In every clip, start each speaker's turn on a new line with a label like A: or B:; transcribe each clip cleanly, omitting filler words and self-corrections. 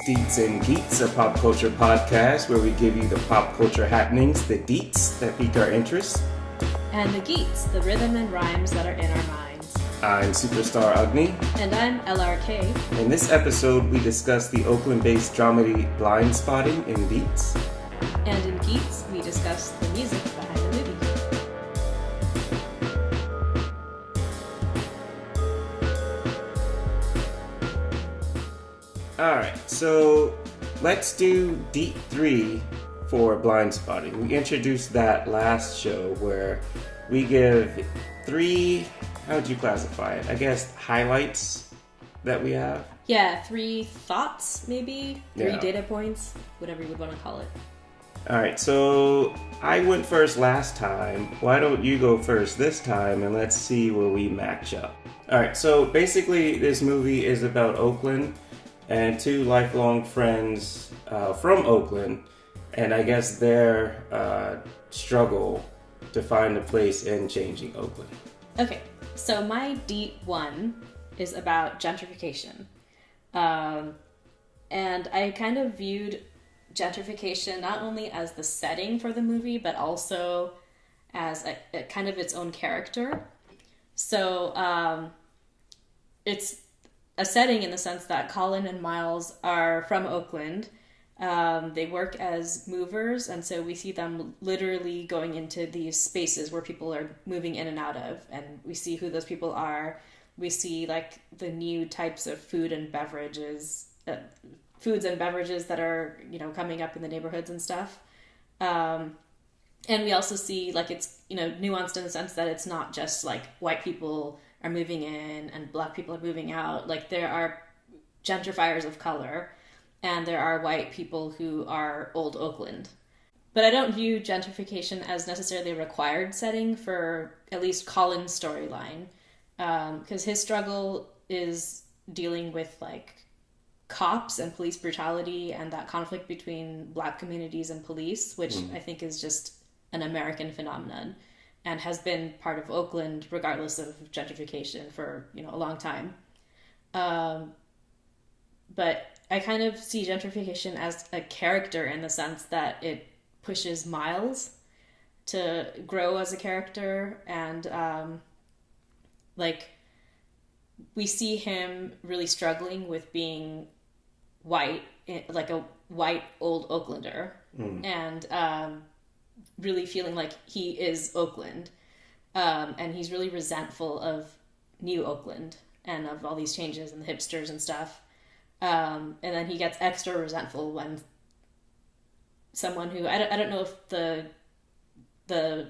A: Deets and Geets, a pop culture podcast where we give you the pop culture happenings, the deets that pique our interest.
B: And the geets, the rhythm and rhymes that are in our minds.
A: I'm Superstar Agni.
B: And I'm LRK.
A: In this episode, we discuss the Oakland-based dramedy Blind Spotting in Deets.
B: And in Geets, we discuss the music behind the movie.
A: Alright, so let's do Deet 3 for Blind Spotting. We introduced that last show where we give 3, how would you classify it? I guess highlights that we have.
B: Yeah, 3 thoughts, maybe? 3
A: Yeah.
B: data points, whatever you would want to call it.
A: Alright, so I went first last time. Why don't you go first this time and let's see where we match up. Alright, so basically this movie is about Oakland and 2 lifelong friends from Oakland, and I guess their struggle to find a place in changing Oakland.
B: Okay, so my Deet 1 is about gentrification. And I kind of viewed gentrification not only as the setting for the movie, but also as a kind of its own character. So it's a setting in the sense that Colin and Miles are from Oakland. They work as movers, and so we see them literally going into these spaces where people are moving in and out of, and we see who those people are. We see like the new types of foods and beverages that are, you know, coming up in the neighborhoods and stuff. And we also see like it's, you know, nuanced in the sense that it's not just like white people are moving in and black people are moving out. Like there are gentrifiers of color and there are white people who are old Oakland. But I don't view gentrification as necessarily a required setting for at least Colin's storyline. Because his struggle is dealing with like cops and police brutality and that conflict between black communities and police, which I think is just an American phenomenon and has been part of Oakland regardless of gentrification for, you know, a long time. But I kind of see gentrification as a character in the sense that it pushes Miles to grow as a character, and like we see him really struggling with being white, like a white old Oaklander, and really feeling like he is Oakland, and he's really resentful of New Oakland and of all these changes and the hipsters and stuff. And then he gets extra resentful when someone who I don't know if the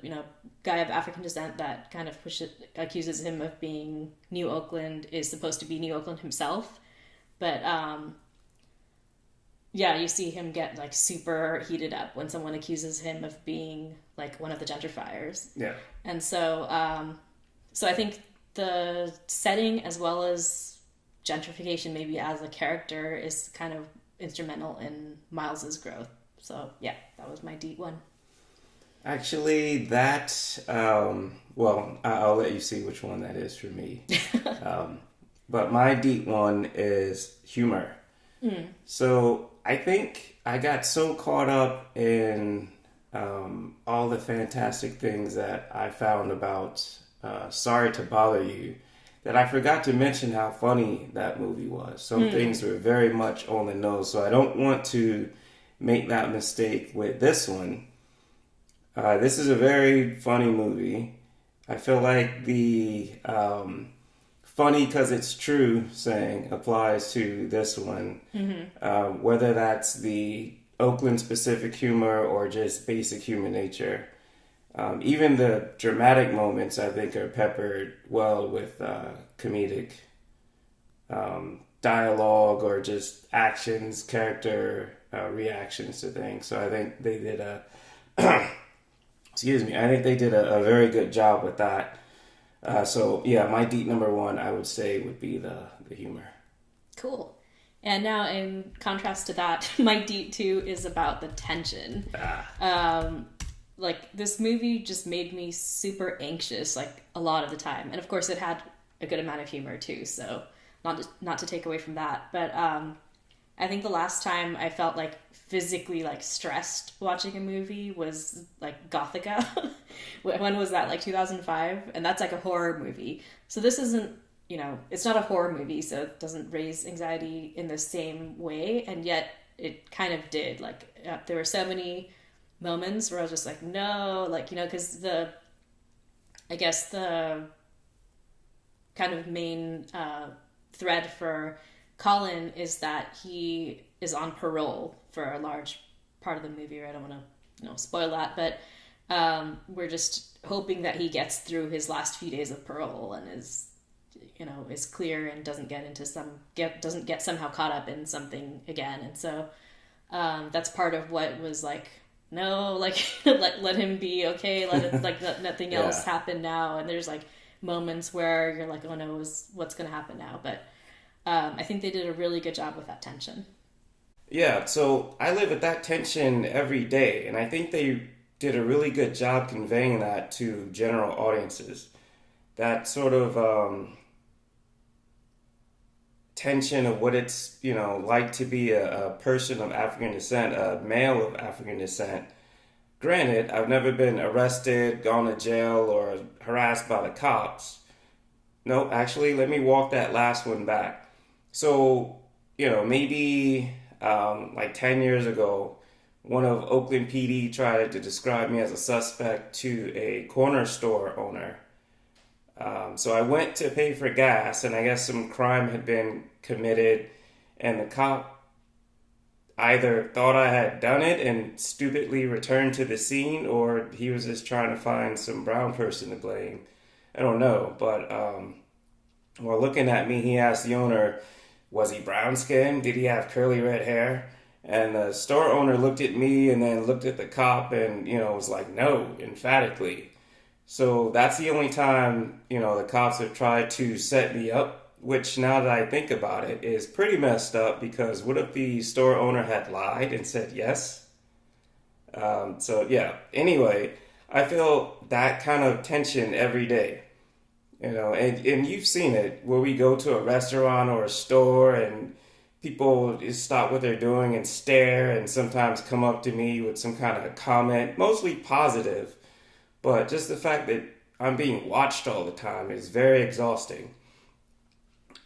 B: you know guy of African descent that kind of accuses him of being New Oakland is supposed to be New Oakland himself, but yeah, you see him get like super heated up when someone accuses him of being like one of the gentrifiers.
A: Yeah.
B: And so so I think the setting as well as gentrification maybe as a character is kind of instrumental in Miles's growth. So yeah, that was my Deet 1.
A: Actually, that, well, I'll let you see which one that is for me. But my Deet 1 is humor. So I think I got so caught up in all the fantastic things that I found about Sorry to Bother You that I forgot to mention how funny that movie was. Some things were very much on the nose, so I don't want to make that mistake with this one. This is a very funny movie. I feel like the funny because it's true saying applies to this one. Whether that's the Oakland specific humor or just basic human nature. Even the dramatic moments, I think, are peppered well with comedic dialogue or just actions, character reactions to things. So I think they did excuse me, I think they did a very good job with that. So yeah, my Deet number 1, I would say, would be the humor.
B: Cool. And now in contrast to that, my Deet 2 is about the tension. Like this movie just made me super anxious like a lot of the time, and of course it had a good amount of humor too, so not to take away from that, but I think the last time I felt like physically like stressed watching a movie was like Gothica. When was that? Like 2005? And that's like a horror movie. So this isn't, it's not a horror movie, so it doesn't raise anxiety in the same way. And yet it kind of did. Like there were so many moments where I was just like, no, like, because I guess the kind of main thread for Colin is that he is on parole for a large part of the movie. I don't want to spoil that, but we're just hoping that he gets through his last few days of parole and is clear and doesn't get somehow caught up in something again. And so that's part of what was like, no, like let him be okay, let nothing else happen now. And there's like moments where you're like, oh no, what's gonna happen now? But I think they did a really good job with that tension.
A: Yeah, so I live with that tension every day, and I think they did a really good job conveying that to general audiences. That sort of tension of what it's like to be a person of African descent, a male of African descent. Granted, I've never been arrested, gone to jail, or harassed by the cops. No, actually, let me walk that last one back. So, maybe like 10 years ago, one of Oakland PD tried to describe me as a suspect to a corner store owner. So I went to pay for gas, and I guess some crime had been committed, and the cop either thought I had done it and stupidly returned to the scene, or he was just trying to find some brown person to blame. I don't know, but while looking at me, he asked the owner, was he brown skinned? Did he have curly red hair? And the store owner looked at me and then looked at the cop and, was like, no, emphatically. So that's the only time, the cops have tried to set me up, which now that I think about it is pretty messed up, because what if the store owner had lied and said yes? Anyway, I feel that kind of tension every day. And you've seen it where we go to a restaurant or a store and people just stop what they're doing and stare and sometimes come up to me with some kind of comment, mostly positive. But just the fact that I'm being watched all the time is very exhausting.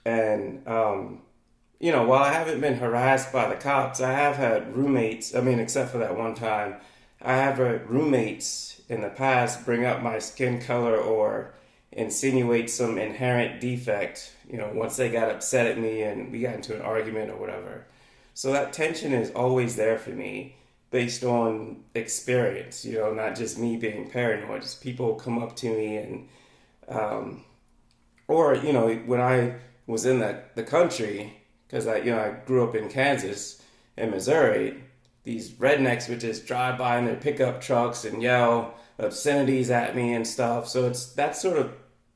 A: And, while I haven't been harassed by the cops, I have had roommates, except for that one time, I have had roommates in the past bring up my skin color or insinuate some inherent defect, once they got upset at me and we got into an argument or whatever. So that tension is always there for me based on experience, not just me being paranoid. Just people come up to me and, when I was in the country, because I grew up in Kansas and Missouri, these rednecks would just drive by in their pickup trucks and yell obscenities at me and stuff. So it's that sort of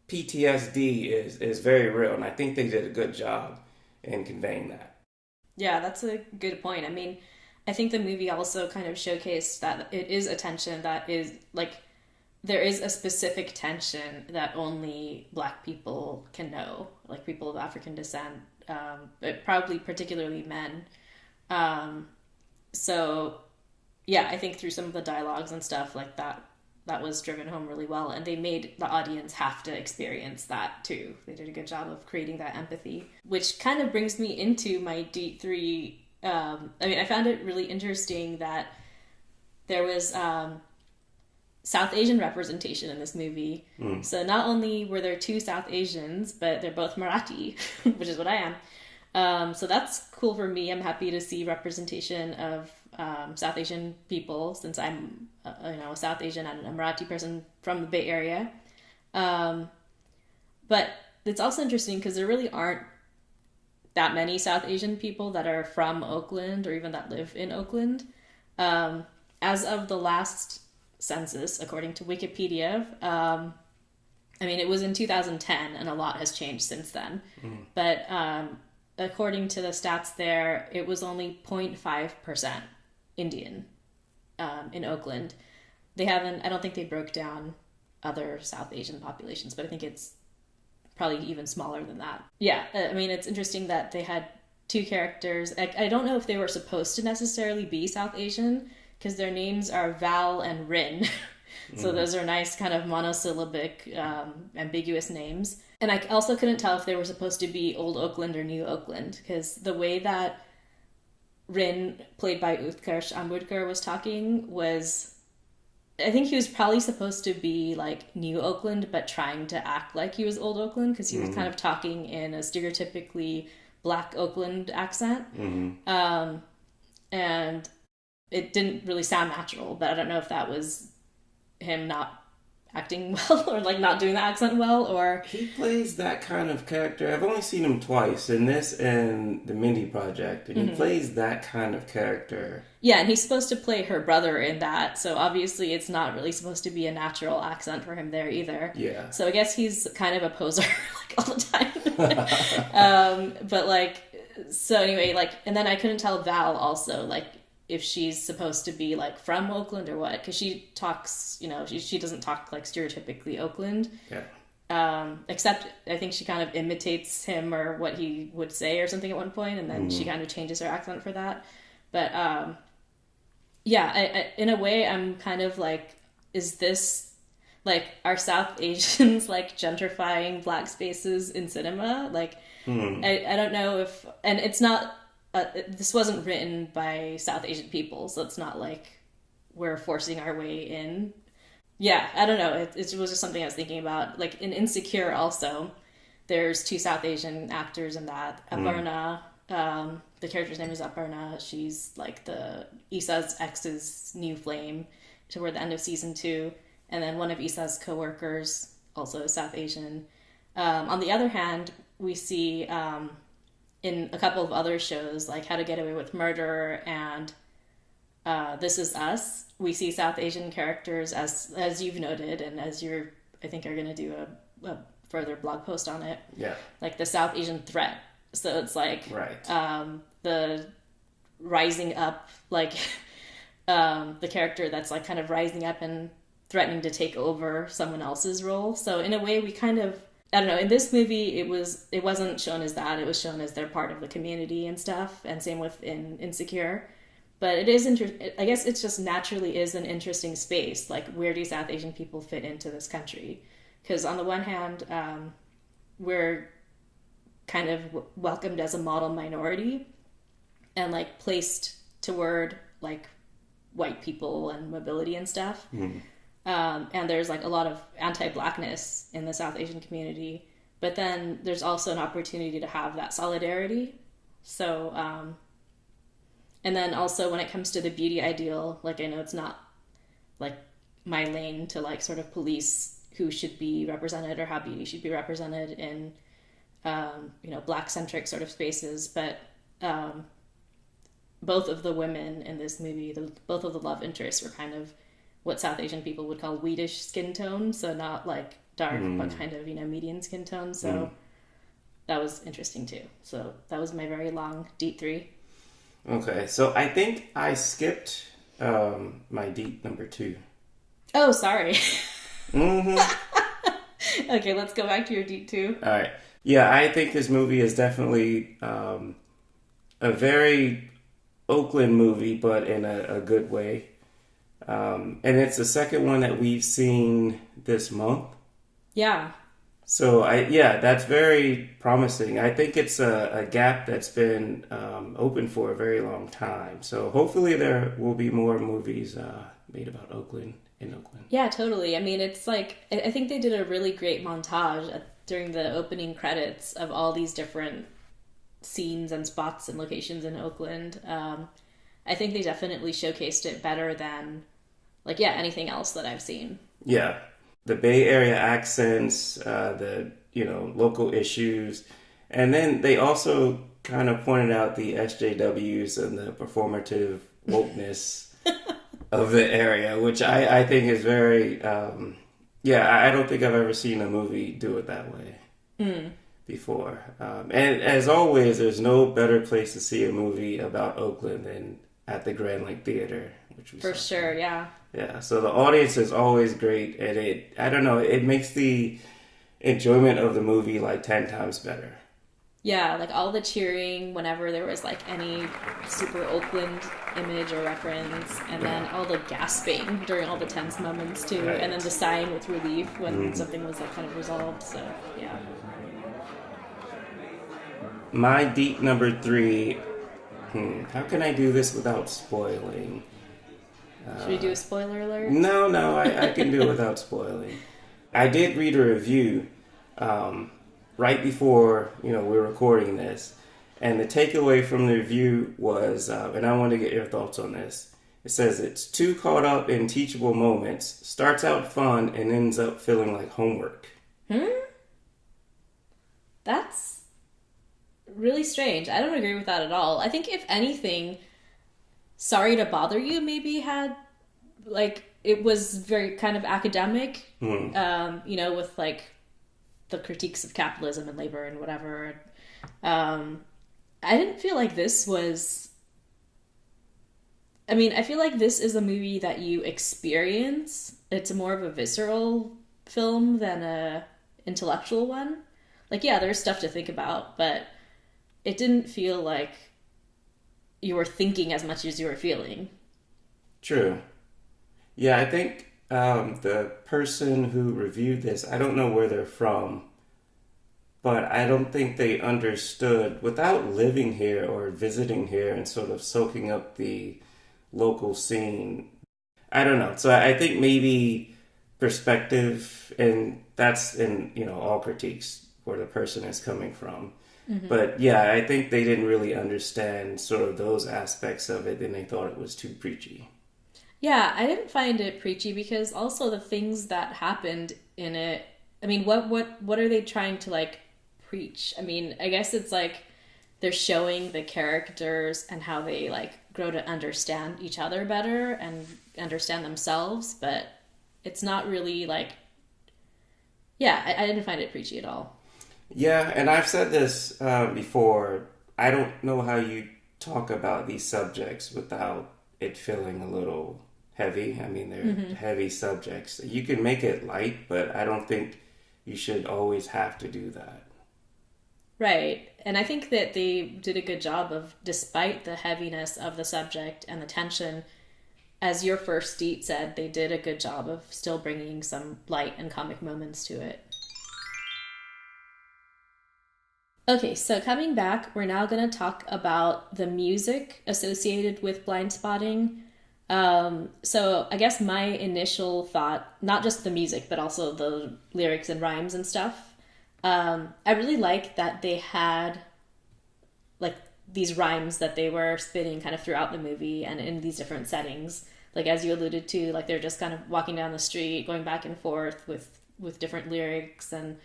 A: PTSD is very real, and I think they did a good job in conveying that.
B: Yeah, that's a good point. I think the movie also kind of showcased that it is a tension that is like, there is a specific tension that only Black people can know, like people of African descent, but probably particularly men. So yeah, I think through some of the dialogues and stuff like that was driven home really well, and they made the audience have to experience that too. They did a good job of creating that empathy, which kind of brings me into my D3. I found it really interesting that there was South Asian representation in this movie. So not only were there two South Asians, but they're both Marathi, which is what I am. So that's cool for me. I'm happy to see representation of South Asian people, since I'm a South Asian and a Marathi person from the Bay Area. But it's also interesting because there really aren't that many South Asian people that are from Oakland or even that live in Oakland. As of the last census, according to Wikipedia, it was in 2010 and a lot has changed since then. But according to the stats there, it was only 0.5% Indian in Oakland. I don't think they broke down other South Asian populations, but I think it's probably even smaller than that. Yeah, it's interesting that they had two characters. I don't know if they were supposed to necessarily be South Asian because their names are Val and Rin. So those are nice kind of monosyllabic, ambiguous names. And I also couldn't tell if they were supposed to be Old Oakland or New Oakland because the way that Rin, played by Utkarsh Ambudkar, was talking was... I think he was probably supposed to be like New Oakland, but trying to act like he was Old Oakland because he was kind of talking in a stereotypically Black Oakland accent. And it didn't really sound natural, but I don't know if that was him not acting well or like not doing the accent well, or...
A: He plays that kind of character. I've only seen him twice, in this and the Mindy Project, and he plays that kind of character.
B: Yeah, and he's supposed to play her brother in that, so obviously it's not really supposed to be a natural accent for him there either.
A: Yeah.
B: So I guess he's kind of a poser like all the time. But like, so anyway, like, and then I couldn't tell Val also, like, if she's supposed to be like from Oakland or what, because she talks, you know, she doesn't talk like stereotypically Oakland.
A: Yeah.
B: Except I think she kind of imitates him or what he would say or something at one point, and then she kind of changes her accent for that. But yeah, I in a way I'm kind of like, is this like, are South Asians like gentrifying Black spaces in cinema? Like, I don't know if, and it's not. This wasn't written by South Asian people, so it's not like we're forcing our way in. Yeah, I don't know. It was just something I was thinking about. Like in Insecure also, there's two South Asian actors in that. Aparna, the character's name is Aparna. She's like the Issa's ex's new flame toward the end of season 2. And then one of Issa's co-workers, also South Asian. On the other hand, we see... in a couple of other shows, like How to Get Away with Murder and This Is Us, we see South Asian characters, as you've noted, and as I think are going to do a further blog post on it.
A: Yeah.
B: Like the South Asian threat. So it's like the rising up, like the character that's like kind of rising up and threatening to take over someone else's role. So in a way, we kind of... I don't know, in this movie, it wasn't shown as that. It was shown as they're part of the community and stuff, and same with in Insecure. But it is I guess it just naturally is an interesting space. Like, where do South Asian people fit into this country? Because on the one hand, we're kind of welcomed as a model minority and like placed toward like white people and mobility and stuff. And there's like a lot of anti-Blackness in the South Asian community, but then there's also an opportunity to have that solidarity. So, and then also when it comes to the beauty ideal, like I know it's not like my lane to like sort of police who should be represented or how beauty should be represented in, you know, Black-centric sort of spaces, but both of the women in this movie, both of the love interests were kind of what South Asian people would call wheatish skin tone, so not like dark, but kind of, you know, median skin tone. So that was interesting too. So that was my very long deep 3.
A: Okay, so I think I skipped my deep number 2.
B: Oh, sorry. Okay, let's go back to your deep 2.
A: All right. Yeah, I think this movie is definitely a very Oakland movie, but in a good way. And it's the second one that we've seen this month.
B: Yeah.
A: So that's very promising. I think it's a gap that's been open for a very long time. So hopefully there will be more movies made about Oakland in Oakland.
B: Yeah, totally. I mean, it's like, I think they did a really great montage during the opening credits of all these different scenes and spots and locations in Oakland. I think they definitely showcased it better than anything else that I've seen.
A: Yeah. The Bay Area accents, the, local issues. And then they also kind of pointed out the SJWs and the performative wokeness of the area, which I think is very, I don't think I've ever seen a movie do it that way before. And as always, there's no better place to see a movie about Oakland than at the Grand Lake Theater, which we
B: For
A: saw.
B: sure, yeah.
A: Yeah, so the audience is always great, and it makes the enjoyment of the movie like 10 times better.
B: Yeah, like all the cheering whenever there was like any super Oakland image or reference, and then all the gasping during all the tense moments too,
A: Right.
B: and then the sighing with relief when something was like kind of resolved. So yeah.
A: My deep number 3. How can I do this without spoiling?
B: Should we do a spoiler alert?
A: No, I can do it without spoiling. I did read a review right before we're recording this, and the takeaway from the review was, and I want to get your thoughts on this. It says it's too caught up in teachable moments, starts out fun, and ends up feeling like homework.
B: That's really strange. I don't agree with that at all. I think if anything, Sorry to Bother You maybe had, like, it was very kind of academic, with like the critiques of capitalism and labor and whatever. I didn't feel like this was, I feel like this is a movie that you experience. It's more of a visceral film than a intellectual one. Like, yeah, there's stuff to think about, but it didn't feel like you were thinking as much as you were feeling.
A: True. Yeah, I think the person who reviewed this, I don't know where they're from, but I don't think they understood, without living here or visiting here and sort of soaking up the local scene. I don't know. So I think maybe perspective, and that's in, all critiques where the person is coming from. But yeah, I think they didn't really understand sort of those aspects of it, and they thought it was too preachy.
B: Yeah, I didn't find it preachy because also the things that happened in it, what are they trying to like preach? I guess it's like they're showing the characters and how they like grow to understand each other better and understand themselves, but it's not really like, yeah, I didn't find it preachy at all.
A: Yeah, and I've said this before. I don't know how you talk about these subjects without it feeling a little heavy. They're heavy subjects. You can make it light, but I don't think you should always have to do that.
B: Right. And I think that they did a good job of, despite the heaviness of the subject and the tension, as your first deet said, they did a good job of still bringing some light and comic moments to it. Okay, so coming back, we're now going to talk about the music associated with Blind Spotting. So I guess my initial thought, not just the music, but also the lyrics and rhymes and stuff. I really like that they had like these rhymes that they were spinning kind of throughout the movie and in these different settings. Like as you alluded to, like they're just kind of walking down the street, going back and forth with different lyrics, and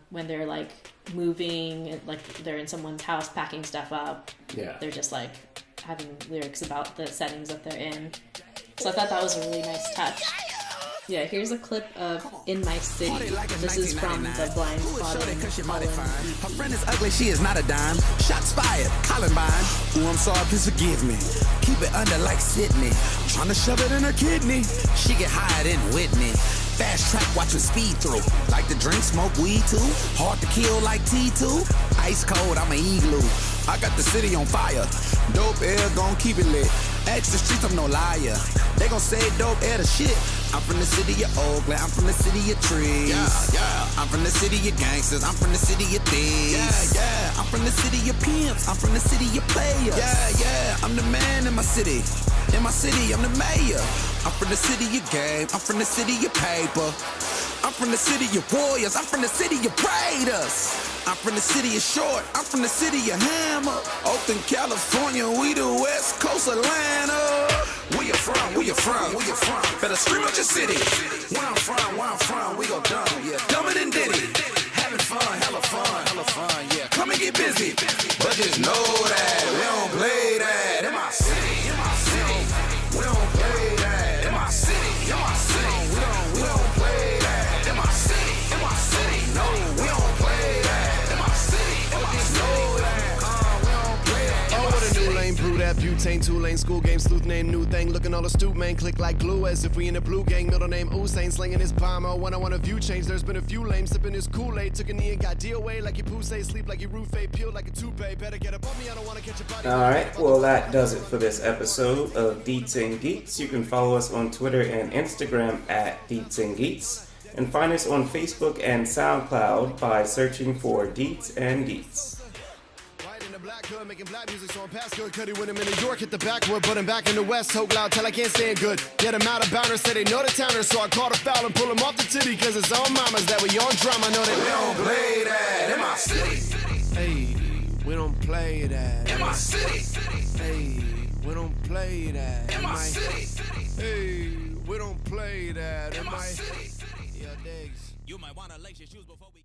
B: when they're like moving, like they're in someone's house packing stuff up.
A: Yeah.
B: They're just like having lyrics about the settings that they're in. So I thought that was a really nice touch. Yeah, here's a clip of In My City. This is from the Blind Spotting.
C: Her friend is ugly, she is not a dime. Shots fired, Columbine. Ooh, I'm sorry, please forgive me. Keep it under like Sydney. Trying to shove it in her kidney. She get higher than Whitney. Fast track, watch her speed through. Like to drink, smoke weed too. Hard to kill like T2. Ice cold, I'm an igloo. I got the city on fire. Dope air gon' keep it lit. Ask the streets, I'm no liar. They gon' say dope air the shit. I'm from the city of Oakland. I'm from the city of trees. Yeah. I'm from the city of gangsters. I'm from the city of thieves. Yeah. I'm from the city of pimps. I'm from the city of players. Yeah. I'm the man in my city. In my city, I'm the mayor. I'm from the city of game. I'm from the city of paper. I'm from the city of warriors. I'm from the city of raiders. I'm from the city of Short. I'm from the city of Hammer. Oakland, California. We the West Coast Atlanta. Where you from? Where you from? Where you from? Better scream out your city. Where I'm from, we go dumb. Yeah, dumber than Diddy. Having fun, hella fun, yeah. Come and get busy. But just know that we don't play that in my city. We don't play that in my city. We don't play that in my city. No, we don't play that in my city. Just know that we don't play that in my city.
D: that butane, two-lane school game, sleuth name, new thing, looking all astute, man, click like glue, as if we in a blue gang, middle name Usain, slinging his bomber, when I want a view change, there's been a few lames, sipping his Kool-Aid, took a knee and got DOA, like your Poussey, sleep like your roof, peeled like a toupee, better get above me, I don't wanna catch a body.
A: Alright, well that does it for this episode of Deets and Geeks. You can follow us on Twitter and Instagram at Deets and Geeks, and find us on Facebook and SoundCloud by searching for Deets and Geeks.
D: Black hood, making black music, so I'm past good. Cuddy with him in New York, hit the backwood, but I'm back in the West. Hope loud till I can't stand good. Get him out of boundaries, say they know the towners, so I call the foul and pull him off the titty, cause it's all mamas that we on drama. Know that we don't play that in my city. Hey, we don't play that in my city. Hey, we don't play that in my city. Hey, we don't play that in my city. Yeah, digs. You might wanna lace your shoes before we